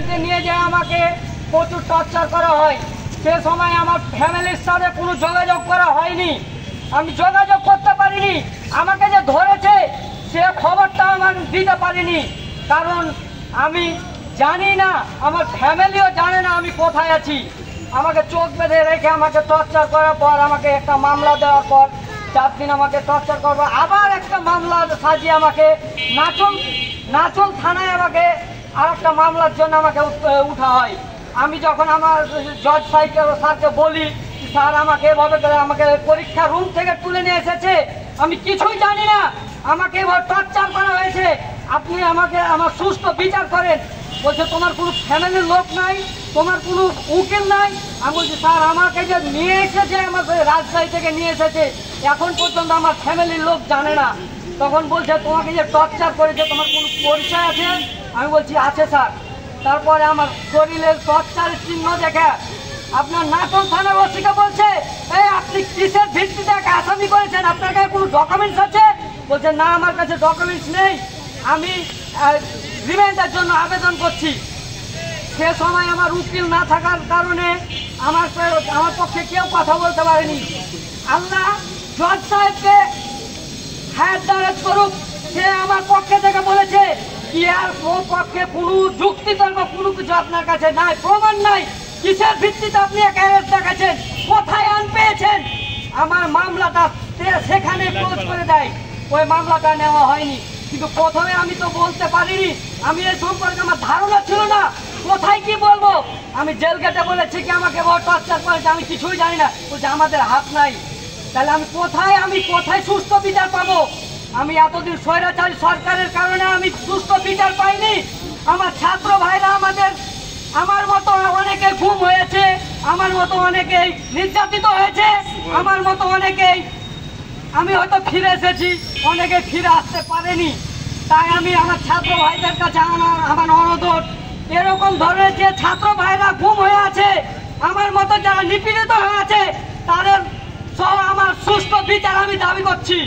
বাড়িতে নিয়ে যেয়ে আমাকে প্রচুর টর্চার করা হয়। সে সময় আমার ফ্যামিলির সাথে কোনো যোগাযোগ করা হয়নি, আমি যোগাযোগ করতে পারিনি। আমাকে যে ধরেছে সে খবরটা আমার দিতে পারিনি, কারণ আমি জানি না, আমার ফ্যামিলিও জানে না আমি কোথায় আছি। আমাকে চোখ বেঁধে রেখে আমাকে টর্চার করার পর আমাকে একটা মামলা দেওয়ার পর 4 দিন আমাকে টর্চার করবো, আবার একটা মামলা সাজিয়ে আমাকে নাচল থানায় আমাকে আর একটা মামলার জন্য আমাকে উঠা হয়। আমি যখন আমার জজ স্যারকে বলি, স্যার আমাকে এভাবে করে আমাকে পরীক্ষা রুম থেকে তুলে নিয়ে এসেছে, আমি কিছুই জানি না, আমাকে এভাবে টর্চার করা হয়েছে, আপনি আমাকে আমার সুষ্ঠু বিচার করেন। বলছে তোমার কোনো ফ্যামিলির লোক নাই, তোমার কোনো উকিল নাই। আমি বলছি স্যার আমাকে যে নিয়ে এসেছে, আমাকে রাজশাহী থেকে নিয়ে এসেছে, এখন পর্যন্ত আমার ফ্যামিলির লোক জানে না। তখন বলছে তোমাকে যে টর্চার করেছে তোমার কোনো পরিচয় আছে? আমি বলছি আছে স্যার। তারপরে আমার শরীরের টর্চারের চিহ্ন দেখে আপনার নাটক থানার ওসিকে বলছে, এই আপনি কিসের ভিত্তিতে আসামি করেছেন, আপনার কাছে কোনো ডকুমেন্টস আছে? বলছে না আমার কাছে ডকুমেন্টস নেই, আমি রিমান্ডের জন্য আবেদন করছি। সে সময় আমার উকিল না থাকার কারণে আমার পক্ষে কেউ কথা বলতে পারেনি। আল্লাহ জজ সাহেবকে হায়াত দারাজ করুক, সে আমার পক্ষে থেকে বলেছে কি আর ওর পক্ষে কোনো যুক্তিতর্ক কোনো কিছু আপনার কাছে নাই, প্রমাণ নাই, কিসের ভিত্তিতে আপনি অ্যারেস্ট দেখাচ্ছেন, কোথায় আন পেয়েছেন? আমার মামলাটা সেখানে ক্লোজ করে দেয়, ওই মামলাটা নেওয়া হয়নি। কিন্তু প্রথমে আমি তো বলতে পারিনি, আমি এই সম্পর্কে আমার ধারণা ছিল না, কোথায় কি বলবো। আমি জেল গেটে বলেছি কি আমাকে বড় টর্চার করেছে, আমি কিছুই জানি না। বলছে আমাদের হাত নাই। তাহলে আমি কোথায় সুস্থ বিচার পাবো? আমি এতদিন স্বৈরাচারী সরকারের কারণে আমি সুস্থ বিচার পাইনি। আমার ছাত্র ভাইরা আমার মতো অনেকে গুম হয়েছে, আমার মতো অনেকেই নির্যাতিত হয়েছে, আমার মতো অনেকেই আমি হয়তো ফিরে এসেছি, অনেকে ফিরে আসতে পারেনি। তাই আমি আমার ছাত্র ভাইদের কাছে আমার অনুরোধ, এরকম ধরনের যে ছাত্র ভাইরা গুম হয়ে আছে, আমার মতো যারা নিপীড়িত হয়ে আছে, তাদের সহ আমার সুষ্ঠু বিচার আমি দাবি করছি।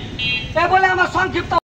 এ বলে আমার সংক্ষিপ্ত